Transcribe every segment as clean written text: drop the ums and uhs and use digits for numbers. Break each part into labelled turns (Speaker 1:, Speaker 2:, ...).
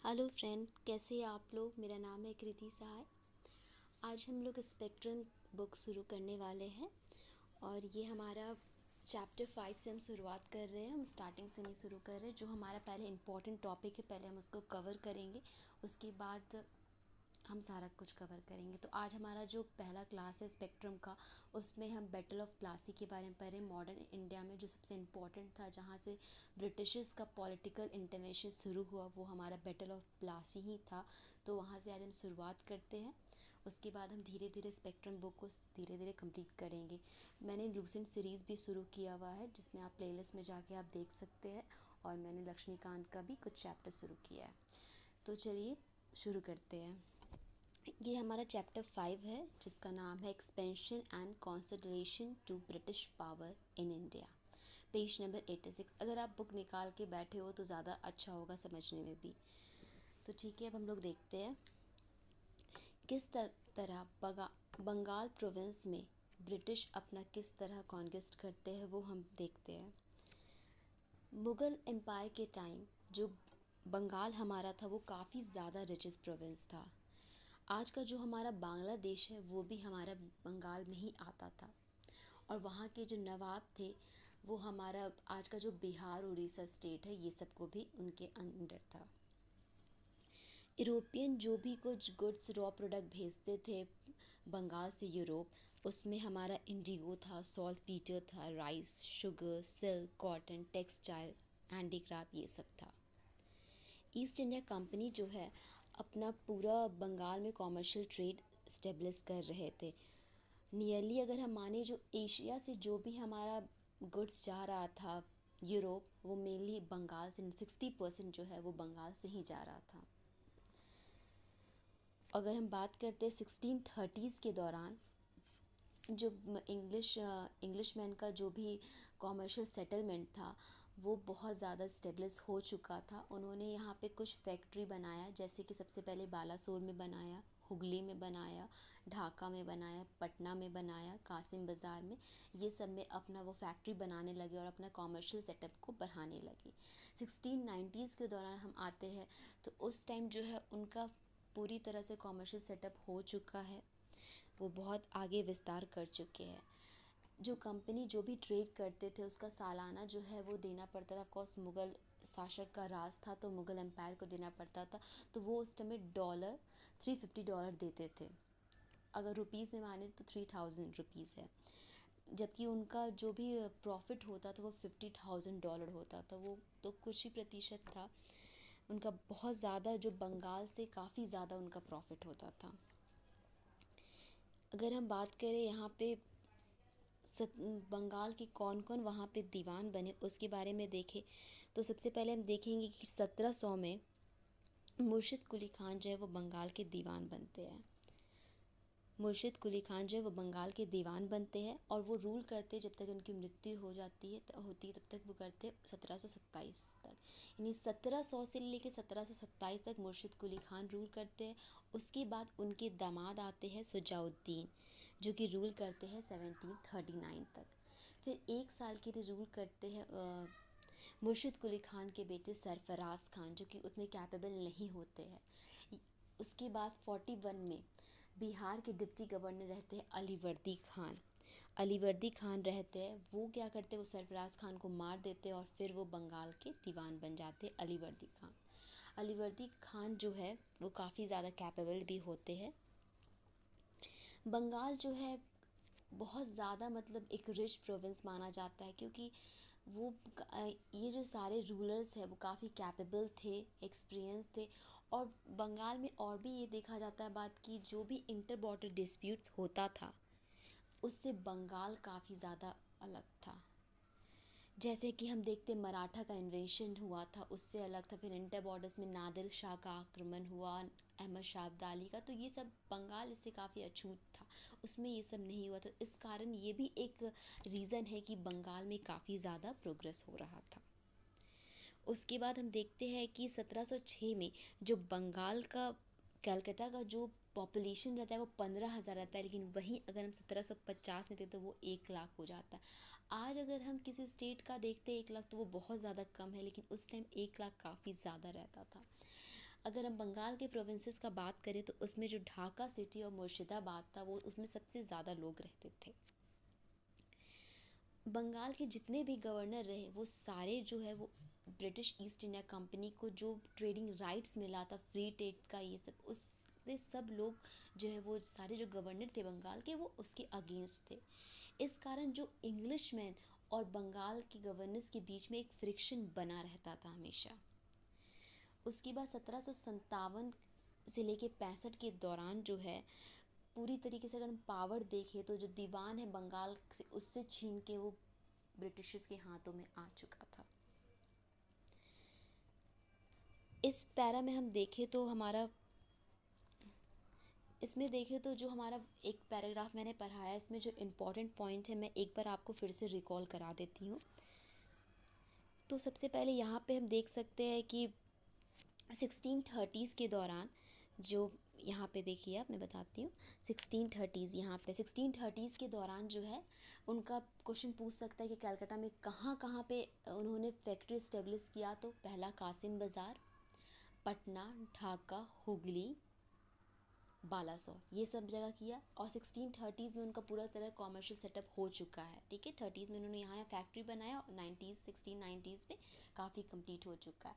Speaker 1: Hello friend, कैसे हैं आप लोग। मेरा नाम है कृति सहाय। आज हम लोग स्पेक्ट्रम बुक शुरू करने वाले हैं और ये हमारा चैप्टर 5 से हम शुरुआत कर रहे हैं। हम स्टार्टिंग से नहीं शुरू कर रहे। जो हमारा पहले इम्पोर्टेंट टॉपिक है पहले हम उसको कवर करेंगे, उसके बाद हम सारा कुछ कवर करेंगे। तो आज हमारा जो पहला क्लास है स्पेक्ट्रम का, उसमें हम बैटल ऑफ प्लासी के बारे में पढ़ रहे हैं। मॉडर्न इंडिया में जो सबसे इम्पोर्टेंट था, जहाँ से ब्रिटिशर्स का पॉलिटिकल इंटरवेंशन शुरू हुआ, वो हमारा बैटल ऑफ प्लासी ही था। तो वहाँ से आज हम शुरुआत करते हैं। उसके बाद हम धीरे धीरे स्पेक्ट्रम बुक को धीरे धीरे कंप्लीट करेंगे। मैंने लूसेंट सीरीज़ भी शुरू किया हुआ है, जिसमें आप प्लेलिस्ट में जाके आप देख सकते हैं, और मैंने लक्ष्मीकांत का भी कुछ चैप्टर शुरू किया है। तो चलिए शुरू करते हैं। ये हमारा चैप्टर 5 है, जिसका नाम है expansion and consideration to British power in India. Page number 86। अगर आप बुक निकाल के बैठे हो तो ज़्यादा अच्छा होगा समझने में भी। तो ठीक है, अब हम लोग देखते हैं किस तरह बंगाल प्रोविंस में ब्रिटिश अपना किस तरह कॉन्क्वेस्ट करते हैं, वो हम देखते हैं। मुग़ल एम्पायर के टाइम जो बंगाल हमारा था, वो काफ़ी ज़्यादा रिचेस्ट प्रोविंस था। आज का जो हमारा बांग्लादेश है, वो भी हमारा बंगाल में ही आता था। और वहाँ के जो नवाब थे, वो हमारा आज का जो बिहार उड़ीसा स्टेट है, ये सब को भी उनके अंडर था। यूरोपियन जो भी कुछ गुड्स रॉ प्रोडक्ट भेजते थे बंगाल से यूरोप, उसमें हमारा इंडिगो था, सॉल्ट पीटर था, rice, sugar, silk, cotton, textile, handicraft, ये सब था। ईस्ट इंडिया कंपनी जो है, अपना पूरा बंगाल में कॉमर्शियल ट्रेड इस्टेब्लिश कर रहे थे। नियरली अगर हम माने, जो एशिया से जो भी हमारा गुड्स जा रहा था यूरोप, वो मेनली बंगाल से 60% जो है वो बंगाल से ही जा रहा था। अगर हम बात करते हैं 1630s के दौरान, जो इंग्लिशमैन का जो भी कॉमर्शियल सेटलमेंट था, वो बहुत ज़्यादा स्टेब्लिश हो चुका था। उन्होंने यहाँ पे कुछ फैक्ट्री बनाया, जैसे कि सबसे पहले बालासोर में बनाया, हुगली में बनाया, ढाका में बनाया, पटना में बनाया, कासिम बाज़ार में, ये सब में अपना वो फैक्ट्री बनाने लगे और अपना कॉमर्शियल सेटअप को बढ़ाने लगे। 1690s के दौरान हम आते हैं, तो उस टाइम जो है उनका पूरी तरह से कॉमर्शियल सेटअप हो चुका है, वो बहुत आगे विस्तार कर चुके हैं। जो कंपनी जो भी ट्रेड करते थे, उसका सालाना जो है वो देना पड़ता था। ऑफकोर्स मुग़ल शासक का राज था, तो मुग़ल एम्पायर को देना पड़ता था। तो वो उस टाइम में $350 देते थे। अगर रुपीज़ में माने तो 3000 रुपीज़ है। जबकि उनका जो भी प्रॉफिट होता था वो $50,000 होता था। वो तो कुछ ही प्रतिशत था उनका, बहुत ज़्यादा, जो बंगाल से काफ़ी ज़्यादा उनका प्रॉफिट होता था। अगर हम बात करें यहाँ पे बंगाल के कौन कौन वहाँ पे दीवान बने, उसके बारे में देखें, तो सबसे पहले हम देखेंगे कि 1700 में मुर्शिद कुली खान जो है वो बंगाल के दीवान बनते हैं। मुर्शिद कुली खान जो है वो बंगाल के दीवान बनते हैं, और वो रूल करते जब तक उनकी मृत्यु हो जाती है होती है, तब तक वो करते 1727 तक। यानी 1700 से लेकर 1727 तक मुर्शिद कुली खान रूल करते हैं। उसके बाद उनके दामाद आते हैं सुजाउद्दीन, जो कि रूल करते हैं 1739 तक। फिर 1 साल के लिए रूल करते हैं मुर्शिद कुली खान के बेटे सरफराज खान, जो कि उतने कैपेबल नहीं होते हैं। उसके बाद 41 में बिहार के डिप्टी गवर्नर रहते हैं अलीवर्दी खान। अलीवर्दी खान रहते हैं, वो क्या करते हैं, वो सरफराज खान को मार देते हैं, और फिर वो बंगाल के दीवान बन जाते हैं अलीवर्दी खान। अलीवर्दी खान जो है वो काफ़ी ज़्यादा कैपेबल भी होते हैं। बंगाल जो है बहुत ज़्यादा, मतलब एक रिच प्रोविंस माना जाता है, क्योंकि वो ये जो सारे रूलर्स हैं वो काफ़ी कैपेबल थे, एक्सपीरियंस थे। और बंगाल में और भी ये देखा जाता है बात, कि जो भी इंटर बॉर्डर डिस्प्यूट्स होता था, उससे बंगाल काफ़ी ज़्यादा अलग था। जैसे कि हम देखते मराठा का इन्वेशन हुआ था, उससे अलग था। फिर इंटर बॉर्डर्स में नादिर शाह का आक्रमण हुआ, अहमद शाह अब्दाली का, तो ये सब बंगाल इससे काफ़ी अछूत था, उसमें ये सब नहीं हुआ। तो इस कारण ये भी एक रीज़न है कि बंगाल में काफ़ी ज़्यादा प्रोग्रेस हो रहा था। उसके बाद हम देखते हैं कि 1706 में जो बंगाल का, कलकत्ता का जो पॉपुलेशन रहता है वो 15,000 रहता है, लेकिन वहीं अगर हम 1750 में थे तो वो 1 लाख हो जाता है। आज अगर हम किसी स्टेट का देखते हैं 1 लाख, तो वो बहुत ज़्यादा कम है, लेकिन उस टाइम 1 लाख काफ़ी ज़्यादा रहता था। अगर हम बंगाल के प्रोविंसेस का बात करें तो उसमें जो ढाका सिटी और मुर्शिदाबाद था वो उसमें सबसे ज़्यादा लोग रहते थे। बंगाल के जितने भी गवर्नर रहे वो सारे जो है वो ब्रिटिश ईस्ट इंडिया कंपनी को जो ट्रेडिंग राइट्स मिला था, फ्री ट्रेड का, ये सब उससे सब लोग जो है वो सारे जो गवर्नर थे बंगाल के वो उसके अगेंस्ट थे। इस कारण जो इंग्लिशमैन और बंगाल के गवर्नर्स के बीच में एक फ्रिक्शन बना रहता था हमेशा। उसके बाद 1757 से लेके 65 के दौरान जो है पूरी तरीके से अगर हम पावर देखें तो जो दीवान है बंगाल से उससे छीन के वो ब्रिटिशर्स के हाथों में आ चुका था। इस पैरा में हम देखें तो हमारा इसमें देखें तो जो हमारा एक पैराग्राफ मैंने पढ़ा है इसमें जो इम्पोर्टेंट पॉइंट है मैं एक बार आपको फिर से रिकॉल करा देती हूँ। तो सबसे पहले यहाँ पे हम देख सकते हैं कि 1630s के दौरान जो यहाँ पे देखिए आप, मैं बताती हूँ 1630s, यहाँ पे 1630s के दौरान जो है उनका क्वेश्चन पूछ सकता है कि कलकत्ता में कहाँ कहाँ पे उन्होंने फैक्ट्री इस्टेब्लिश किया। तो पहला कासिम बाज़ार, पटना, ढाका, हुगली, बालासोर, ये सब जगह किया। और 1630s में उनका पूरा तरह कॉमर्शियल सेटअप हो चुका है, ठीक है। 30s में उन्होंने यहाँ फैक्ट्री बनाया और 1690s में काफ़ी कंप्लीट हो चुका है।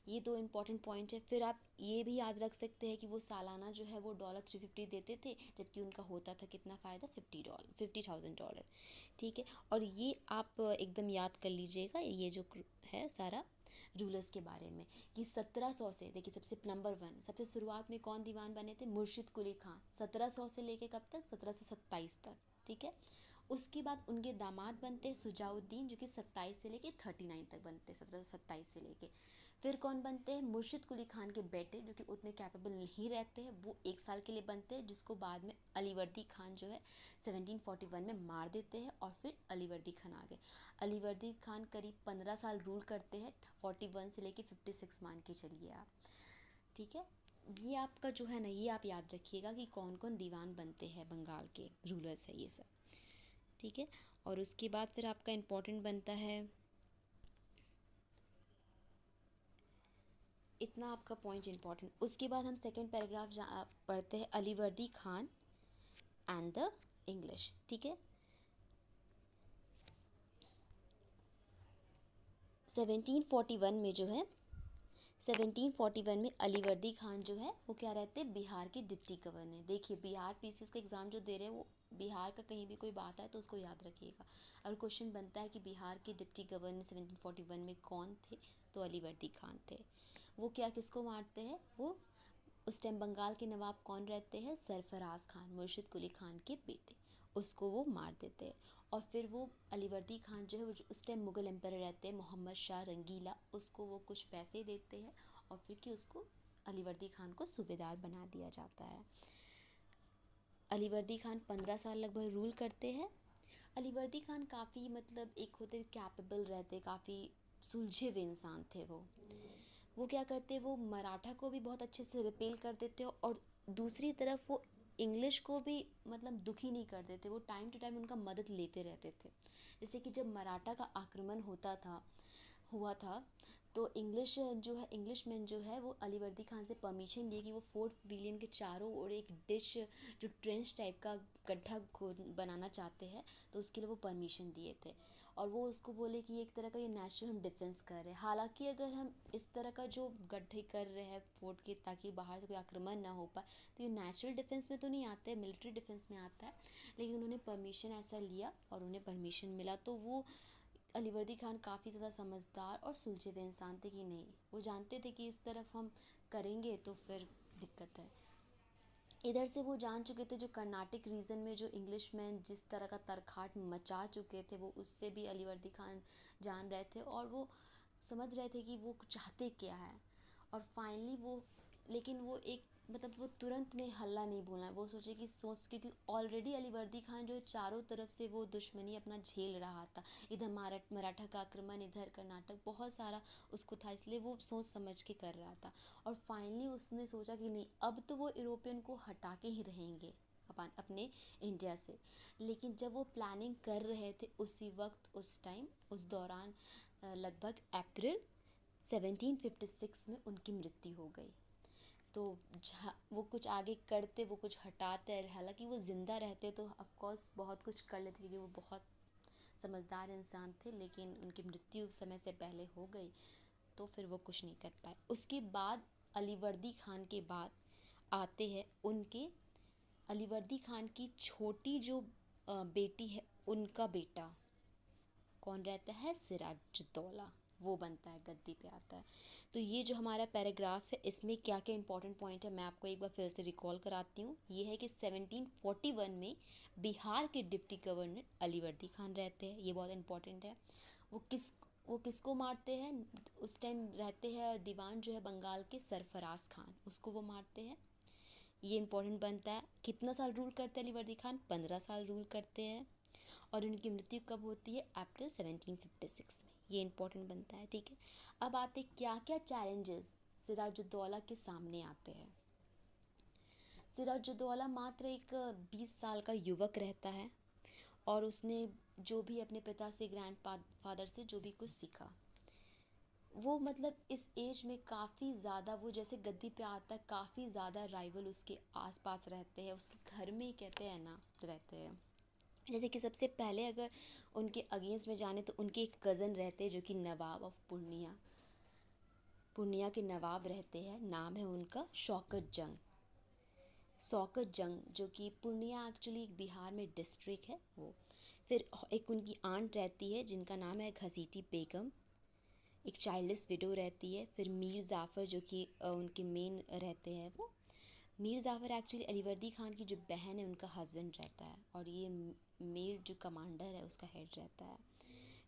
Speaker 1: ये दो इम्पॉर्टेंट पॉइंट है। फिर आप ये भी याद रख सकते हैं कि वो सालाना जो है वो $350 देते थे, जबकि उनका होता था कितना फ़ायदा, $50,000, ठीक है। और ये आप एकदम याद कर लीजिएगा ये जो है सारा रूलर्स के बारे में कि 1700 से, देखिए सबसे नंबर 1 सबसे शुरुआत में कौन दीवान बने थे, मुर्शिद कुली खान, 1700 से लेके कब तक, 1727 तक, ठीक है। उसके बाद उनके दामाद बनते सुजाउद्दीन जो कि 27 से लेके 39 तक बनते, 1727 से लेके। फिर कौन बनते हैं, मुर्शिद कुली खान के बेटे जो कि उतने कैपेबल नहीं रहते हैं, वो 1 साल के लिए बनते हैं, जिसको बाद में अलीवर्दी खान जो है 1741 में मार देते हैं और फिर अलीवर्दी खान आ गए। अलीवर्दी खान करीब 15 साल रूल करते हैं, 41 से लेके 56 मान के चलिए आप, ठीक है। ये आपका जो है ना, ये आप याद रखिएगा कि कौन कौन दीवान बनते हैं, बंगाल के रूलर्स है ये सब, ठीक है। और उसके बाद फिर आपका इम्पोर्टेंट बनता है, इतना आपका पॉइंट इम्पोर्टेंट। उसके बाद हम सेकंड पैराग्राफ पढ़ते हैं, Alivardi Khan and the English, ठीक है। 1741 में जो है 1741 में अलीवर्दी खान जो है वो क्या रहते हैं, बिहार के डिप्टी गवर्नर। देखिए बिहार पीसीएस का एग्ज़ाम जो दे रहे हैं वो बिहार का कहीं भी कोई बात है तो उसको याद रखिएगा। और क्वेश्चन बनता है कि बिहार के डिप्टी गवर्नर 1741 में कौन थे, तो अलीवर्दी खान थे। वो क्या किसको मारते हैं, वो उस टाइम बंगाल के नवाब कौन रहते हैं, सरफराज खान, मुर्शिद कुली खान के बेटे, उसको वो मार देते हैं। और फिर वो अलीवर्दी खान जो है वो जो उस टाइम मुग़ल एम्पायर रहते हैं मोहम्मद शाह रंगीला, उसको वो कुछ पैसे देते हैं और फिर कि उसको अलीवर्दी खान को सूबेदार बना दिया जाता है। अलीवर्दी खान 15 साल लगभग रूल करते हैं। अलीवर्दी खान काफ़ी मतलब एक होते कैपेबल रहते, काफ़ी सुलझे हुए इंसान थे वो क्या करते, वो मराठा को भी बहुत अच्छे से रिपेल कर देते और दूसरी तरफ वो इंग्लिश को भी मतलब दुखी नहीं कर देते, वो टाइम टू टाइम उनका मदद लेते रहते थे। जैसे कि जब मराठा का आक्रमण हुआ था तो इंग्लिश मैन जो है वो अलीवर्दी खान से परमिशन लिए कि वो फोर्ट विलियम के चारों ओर एक डिश जो ट्रेंच टाइप का गड्ढा खोद बनाना चाहते हैं, तो उसके लिए वो परमिशन दिए थे। और वो उसको बोले कि एक तरह का ये नेचुरल हम डिफेंस कर रहे हैं। हालांकि अगर हम इस तरह का जो गड्ढे कर रहे हैं फोर्ट के ताकि बाहर से कोई आक्रमण ना हो पाए, तो ये नेचुरल डिफेंस में तो नहीं आता है, मिलिट्री डिफेंस में आता है। लेकिन उन्होंने परमिशन ऐसा लिया और उन्हें परमिशन मिला, तो वो अलीवर्दी खान काफ़ी ज़्यादा समझदार और सुलझे हुए इंसान थे कि नहीं, वो जानते थे कि इस तरफ हम करेंगे तो फिर दिक्कत है। इधर से वो जान चुके थे जो कर्नाटक रीजन में जो इंग्लिशमैन जिस तरह का तरखाट मचा चुके थे, वो उससे भी अलीवर्दी खान जान रहे थे और वो समझ रहे थे कि वो चाहते क्या है। और फाइनली वो, लेकिन वो एक मतलब वो तुरंत में हल्ला नहीं बोला, वो सोचे कि क्योंकि ऑलरेडी अलीवर्दी खान जो चारों तरफ से वो दुश्मनी अपना झेल रहा था, इधर मराठा का आक्रमण, इधर कर्नाटक, बहुत सारा उसको था, इसलिए वो सोच समझ के कर रहा था। और फाइनली उसने सोचा कि नहीं, अब तो वो यूरोपियन को हटा के ही रहेंगे अपने इंडिया से। लेकिन जब वो प्लानिंग कर रहे थे उसी वक्त उस दौरान लगभग अप्रैल 1756 में उनकी मृत्यु हो गई। तो वो कुछ आगे करते, वो कुछ हटाते, हालांकि वो ज़िंदा रहते तो ऑफ कोर्स बहुत कुछ कर लेते, क्योंकि वो बहुत समझदार इंसान थे, लेकिन उनकी मृत्यु समय से पहले हो गई, तो फिर वो कुछ नहीं कर पाए। उसके बाद अलीवर्दी खान के बाद आते हैं उनके अलीवर्दी खान की छोटी जो बेटी है, उनका बेटा कौन रहता है, सिराजुद्दौला, वो बनता है, गद्दी पे आता है। तो ये जो हमारा पैराग्राफ है, इसमें क्या क्या इंपॉर्टेंट पॉइंट है मैं आपको एक बार फिर से रिकॉल कराती हूँ। ये है कि 1741 में बिहार के डिप्टी गवर्नर अलीवर्दी खान रहते हैं, ये बहुत इंपॉर्टेंट है। वो किस वो किसको मारते हैं, उस टाइम रहते हैं दीवान जो है बंगाल के सरफराज खान, उसको वो मारते हैं। ये इंपॉर्टेंट बनता है। कितना साल रूल करते हैं अलीवर्दी खान, 15 साल रूल करते हैं। और उनकी मृत्यु कब होती है, अप्रैल 1756 में, ये इंपॉर्टेंट बनता है। ठीक है, अब आते क्या क्या चैलेंजेस सिराजुद्दौला के सामने आते हैं। सिराजुद्दौला मात्र एक 20 साल का युवक रहता है, और उसने जो भी अपने पिता से, ग्रैंड फादर से जो भी कुछ सीखा, वो मतलब इस एज में काफ़ी ज़्यादा, वो जैसे गद्दी पे आता है, काफ़ी ज़्यादा राइवल उसके आसपास रहते हैं, उसके घर में ही कहते हैं ना रहते हैं। जैसे कि सबसे पहले अगर उनके अगेंस्ट में जाने, तो उनके एक कज़न रहते हैं जो कि नवाब ऑफ पूर्णिया के नवाब रहते हैं, नाम है उनका शौकत जंग, जो कि पूर्णिया एक्चुअली एक बिहार में डिस्ट्रिक्ट है वो। फिर एक उनकी आंट रहती है जिनका नाम है घसीटी बेगम, एक चाइल्डलेस विडो रहती है। फिर मीर जाफ़र जो कि उनके मेन रहते हैं वो। मीर जाफ़र एक्चुअली अलीवर्दी खान की जो बहन है उनका हस्बैंड रहता है, और ये मीर जो कमांडर है उसका हेड रहता है।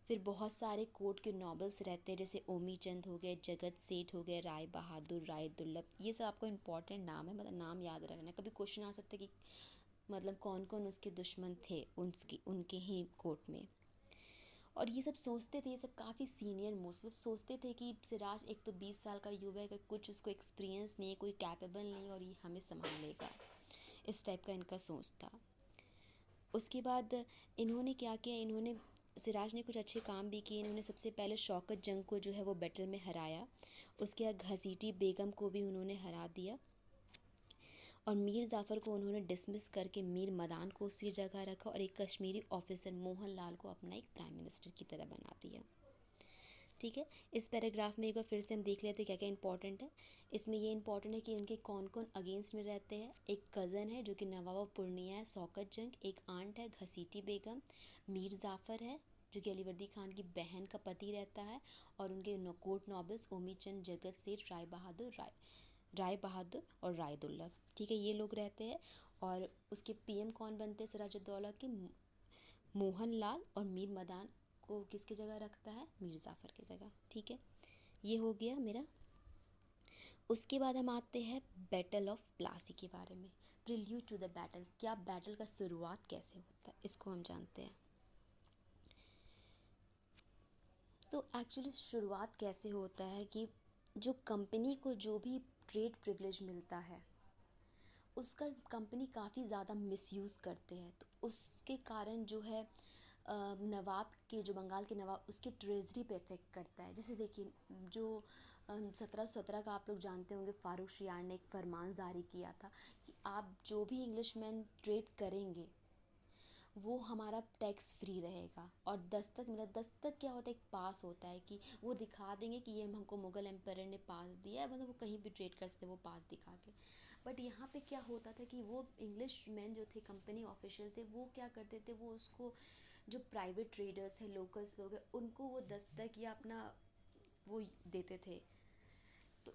Speaker 1: फिर बहुत सारे कोर्ट के नॉबल्स रहते हैं, जैसे ओमी चंद हो गए, जगत सेठ हो गए, राय बहादुर, राय दुर्लभ, ये सब आपको इंपॉर्टेंट नाम है, मतलब नाम याद रखना। कभी क्वेश्चन आ सकता है कि मतलब कौन कौन उसके दुश्मन थे उनके ही कोर्ट में। और ये सब सोचते थे, ये सब काफ़ी सीनियर मोस्ट सब सोचते थे कि सिराज एक तो 20 साल का युवा है, कुछ उसको एक्सपीरियंस नहीं है, कोई कैपेबल नहीं, और ये हमें संभाल लेगा, इस टाइप का इनका सोच था। उसके बाद इन्होंने क्या किया, सिराज ने कुछ अच्छे काम भी किए। इन्होंने सबसे पहले शौकत जंग को जो है वो बैटल में हराया। उसके बाद घसीटी बेगम को भी उन्होंने हरा दिया, और मीर जाफ़र को उन्होंने डिसमिस करके मीर मदान को उसकी जगह रखा, और एक कश्मीरी ऑफिसर मोहन लाल को अपना एक प्राइम मिनिस्टर की तरह बना दिया। ठीक है, इस पैराग्राफ में एक बार फिर से हम देख लेते हैं क्या क्या इंपॉर्टेंट है। इसमें ये इंपॉर्टेंट है कि इनके कौन कौन अगेंस्ट में रहते हैं। एक कज़न है जो कि नवाब ऑफ पूर्णिया है, शौकत जंग। एक आंट है घसीटी बेगम। मीर जाफ़र है जो कि अलीवर्दी खान की बहन का पति रहता है, और उनके कोर्ट नॉबल्स ओमी चंद, जगत सेठ, राय बहादुर और राय दुर्लभ। ठीक है, ये लोग रहते हैं। और उसके पीएम कौन बनते हैं सिराजुद्दौला के, मोहन लाल, और मीर मदान को किसकी जगह रखता है, मीर जाफ़र की जगह। ठीक है, ये हो गया मेरा। उसके बाद हम आते हैं बैटल ऑफ प्लासी के बारे में। प्रिल्यूड टू द बैटल, क्या बैटल का शुरुआत कैसे होता है, इसको हम जानते हैं। तो एक्चुअली शुरुआत कैसे होता है कि जो कंपनी को जो भी ट्रेड प्रिविलेज मिलता है, उसका कंपनी काफ़ी ज़्यादा मिसयूज़ करते हैं, तो उसके कारण जो है नवाब के, जो बंगाल के नवाब, उसके ट्रेजरी पे इफ़ेक्ट करता है। जैसे देखिए, जो 1717 का आप लोग जानते होंगे, फारूक शियार ने एक फरमान जारी किया था कि आप जो भी इंग्लिशमैन ट्रेड करेंगे वो हमारा टैक्स फ्री रहेगा। और दस्तक मिला, दस्तक क्या होता है, एक पास होता है कि वो दिखा देंगे कि ये हमको मुग़ल एम्पायर ने पास दिया है, मतलब वो कहीं भी ट्रेड कर सकते वो पास दिखा के। बट यहाँ पे क्या होता था कि वो इंग्लिश मैन जो थे, कंपनी ऑफिशियल थे, वो क्या करते थे, वो उसको, जो प्राइवेट ट्रेडर्स हैं, लोकल्स लोग हैं, उनको वो दस्तक या अपना वो देते थे। तो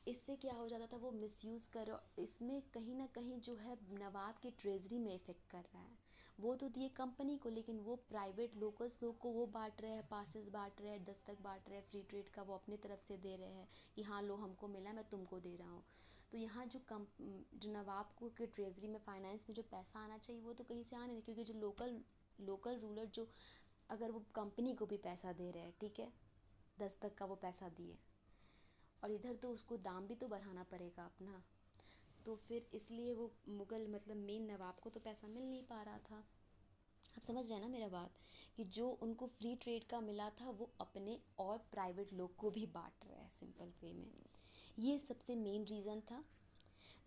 Speaker 1: इससे क्या हो जाता था, वो मिसयूज़ कर, इसमें कहीं ना कहीं जो है नवाब की ट्रेजरी में इफ़ेक्ट कर रहा है। वो तो दिए कंपनी को, लेकिन वो प्राइवेट लोकल्स लोग को वो बांट रहे हैं, पासेस बांट रहे हैं, दस्तक बांट रहे हैं, फ्री ट्रेड का वो अपनी तरफ से दे रहे हैं कि हाँ लो हमको मिला, मैं तुमको दे रहा हूँ। तो यहाँ जो नवाब को के ट्रेजरी में, फाइनेंस में जो पैसा आना चाहिए, वो तो कहीं से आने नहीं, क्योंकि जो लोकल रूलर जो, अगर वो कंपनी को भी पैसा दे रहे हैं, ठीक है, दस्तक का वो पैसा दिए, और इधर तो उसको दाम भी तो बढ़ाना पड़ेगा अपना, तो फिर इसलिए वो मुग़ल मतलब मेन नवाब को तो पैसा मिल नहीं पा रहा था। आप समझ रहे हैं ना मेरा बात, कि जो उनको फ्री ट्रेड का मिला था वो अपने और प्राइवेट लोग को भी बांट रहा है, सिंपल वे में। ये सबसे मेन रीज़न था।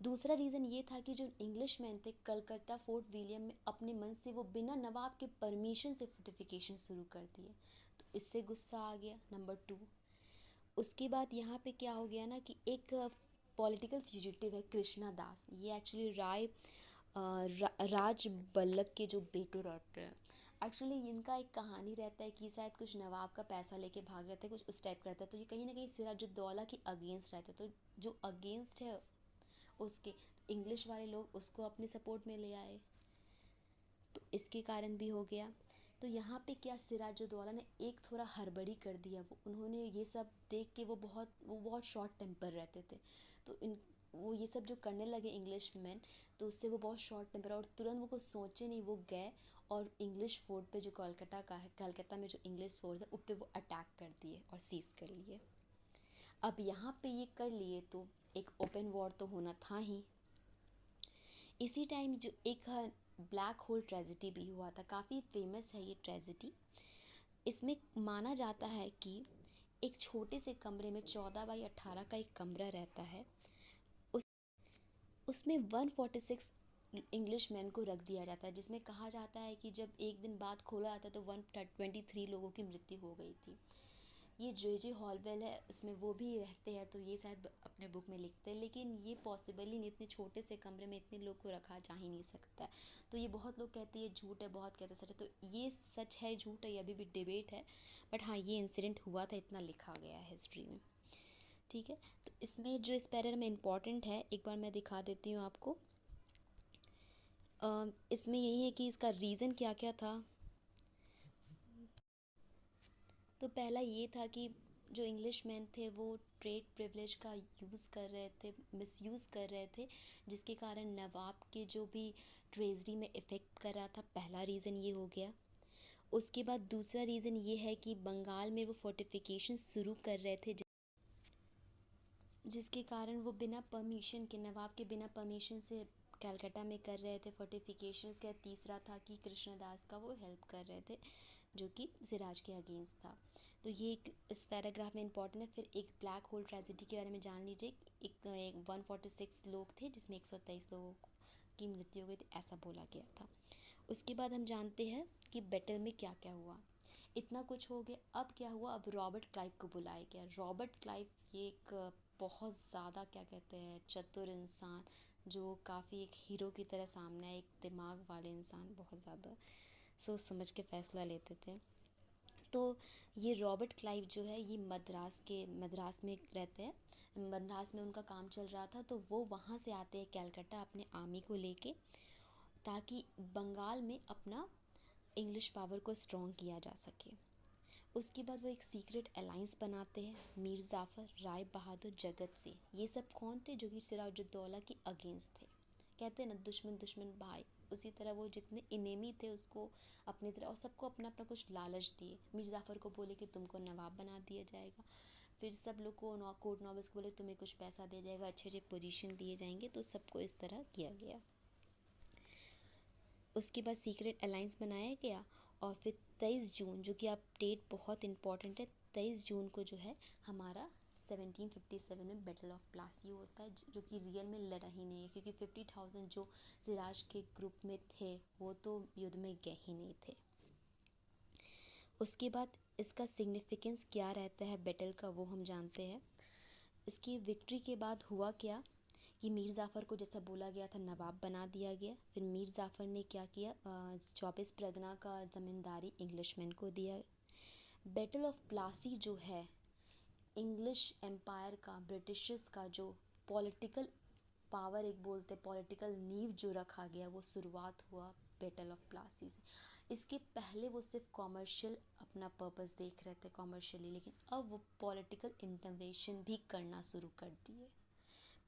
Speaker 1: दूसरा रीज़न ये था कि जो इंग्लिश मैन थे कलकत्ता फोर्ट विलियम में अपने मन से वो बिना नवाब के परमिशन से फोर्टिफिकेशन शुरू कर दिए, तो इससे गुस्सा आ गया। नंबर टू, उसके बाद यहाँ पे क्या हो गया ना कि एक पॉलिटिकल फ्यूजिटिव है कृष्णा दास, ये एक्चुअली राज बल्लभ के जो बेटे रहते हैं। एक्चुअली इनका एक कहानी रहता है कि शायद कुछ नवाब का पैसा लेके भाग रहे थे, कुछ उस टाइप का रहता है, तो ये कहीं ना कहीं सिराजुद्दौला के अगेंस्ट रहते, तो जो अगेंस्ट है उसके इंग्लिश वाले लोग उसको अपने सपोर्ट में ले आए, तो इसके कारण भी हो गया। तो यहाँ पे क्या सिराजुद्दौला ने एक थोड़ा हड़बड़ी कर दिया, उन्होंने ये सब देख के वो बहुत शॉर्ट टेम्पर रहते थे, तो इन वो ये सब जो करने लगे इंग्लिश मैन, तो उससे वो बहुत शॉर्ट टेम्पर और तुरंत वो कुछ सोचे नहीं, वो गए और इंग्लिश फोर्ट पे जो कोलकाता का है, कलकत्ता में जो इंग्लिश फोर्ट है उस पे वो अटैक कर दिए और सीज कर लिए। अब यहाँ पे ये कर लिए तो एक ओपन वॉर तो होना था ही। इसी टाइम जो एक ब्लैक होल ट्रेजिडी भी हुआ था, काफ़ी फेमस है ये ट्रेजिडी। इसमें माना जाता है कि एक छोटे से कमरे में 14 बाई 18 का एक कमरा रहता है, उस उसमें 146 इंग्लिश मैन को रख दिया जाता है, जिसमें कहा जाता है कि जब एक दिन बाद खोला जाता है तो 123 लोगों की मृत्यु हो गई थी। ये जे हॉलवेल है, इसमें वो भी रहते हैं, तो ये शायद अपने बुक में लिखते हैं, लेकिन ये पॉसिबल ही नहीं, इतने छोटे से कमरे में इतने लोग को रखा जा ही नहीं सकता है। तो ये बहुत लोग कहते हैं ये झूठ है, बहुत कहते हैं सच है, तो ये सच है झूठ है ये अभी भी डिबेट है, बट हाँ ये इंसिडेंट हुआ था, इतना लिखा गया है हिस्ट्री में। ठीक है, तो इसमें जो इस पैरर में इम्पॉर्टेंट है एक बार मैं दिखा देती हूँ आपको। इसमें यही है कि इसका रीज़न क्या क्या था। तो पहला ये था कि जो इंग्लिश मैन थे वो ट्रेड प्रिविलेज का यूज़ कर रहे थे, मिसयूज़ कर रहे थे, जिसके कारण नवाब के जो भी ट्रेजरी में इफ़ेक्ट कर रहा था, पहला रीज़न ये हो गया। उसके बाद दूसरा रीज़न ये है कि बंगाल में वो फोर्टिफिकेशन शुरू कर रहे थे, जिसके कारण वो बिना परमिशन के, नवाब के बिना परमिशन से कलकत्ता में कर रहे थे फोर्टिफिकेशन। उसके बाद तीसरा था कि कृष्णदास का वो हेल्प कर रहे थे, जो कि सिराज के अगेंस्ट था। तो ये एक इस पैराग्राफ में इंपॉर्टेंट है। फिर एक ब्लैक होल ट्रेजिडी के बारे में जान लीजिए। एक 146 लोग थे जिसमें 123 लोगों की मृत्यु हो गई थी, ऐसा बोला गया था। उसके बाद हम जानते हैं कि बैटल में क्या क्या हुआ। इतना कुछ हो गया, अब क्या हुआ, अब रॉबर्ट क्लाइव को बुलाया गया। रॉबर्ट क्लाइव ये एक बहुत ज़्यादा क्या कहते हैं चतुर इंसान, जो काफ़ी एक हीरो की तरह सामने आए, एक दिमाग वाले इंसान, बहुत ज़्यादा सोच समझ के फ़ैसला लेते थे। तो ये रॉबर्ट क्लाइव जो है ये मद्रास में रहते हैं, मद्रास में उनका काम चल रहा था, तो वो वहाँ से आते हैं कलकत्ता अपने आर्मी को लेके, ताकि बंगाल में अपना इंग्लिश पावर को स्ट्रॉन्ग किया जा सके। उसके बाद वो एक सीक्रेट अलाइंस बनाते हैं मीर जाफ़र, राय बहादुर, जगत से। ये सब कौन थे, जो कि सिराजुद्दौला के अगेंस्ट थे। कहते हैं ना दुश्मन दुश्मन भाई, उसी तरह वो जितने इनेमी थे उसको अपनी तरह, और सबको अपना अपना कुछ लालच दिए। मीर जाफ़र को बोले कि तुमको नवाब बना दिया जाएगा, फिर सब लोग को कोर्ट नॉबल्स को बोले तुम्हें कुछ पैसा दिया जाएगा, अच्छे अच्छे पोजीशन दिए जाएंगे, तो सबको इस तरह किया गया। उसके बाद सीक्रेट अलाइंस बनाया गया, और फिर 23 जून, जो कि आप डेट बहुत इंपॉर्टेंट है, 23 जून को जो है हमारा 1757 में बैटल ऑफ प्लासी होता है, जो कि रियल में लड़ा ही नहीं है, क्योंकि 50,000 जो सिराज के ग्रुप में थे वो तो युद्ध में गए ही नहीं थे। उसके बाद इसका सिग्निफिकेंस क्या रहता है बैटल का, वो हम जानते हैं। इसकी विक्ट्री के बाद हुआ क्या कि मीर जाफ़र को जैसा बोला गया था नवाब बना दिया गया। फिर मीर जाफ़र ने क्या किया, 24 परगना का ज़मींदारी इंग्लिशमैन को दिया। बैटल ऑफ प्लासी जो है इंग्लिश एम्पायर का, ब्रिटिशर्स का जो पॉलिटिकल पावर, एक बोलते पॉलिटिकल नींव जो रखा गया, वो शुरुआत हुआ बैटल ऑफ प्लासी से। इसके पहले वो सिर्फ कॉमर्शियल अपना पर्पस देख रहे थे, कॉमर्शियली, लेकिन अब वो पॉलिटिकल इंटरवेंशन भी करना शुरू कर दिए,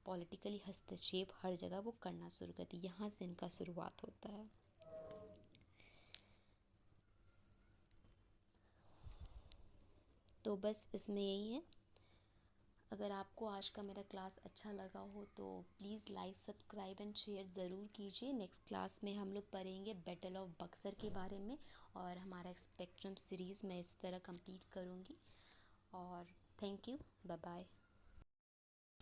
Speaker 1: पॉलिटिकली हस्तक्षेप हर जगह वो करना शुरू कर दिए। यहाँ से इनका शुरुआत होता है। तो बस इसमें यही है। अगर आपको आज का मेरा क्लास अच्छा लगा हो तो please like, subscribe and share ज़रूर कीजिए। नेक्स्ट क्लास में हम लोग पढ़ेंगे बैटल ऑफ बक्सर के बारे में, और हमारा स्पेक्ट्रम सीरीज़ मैं इस तरह कंप्लीट करूँगी। और थैंक यू, बाय बाय।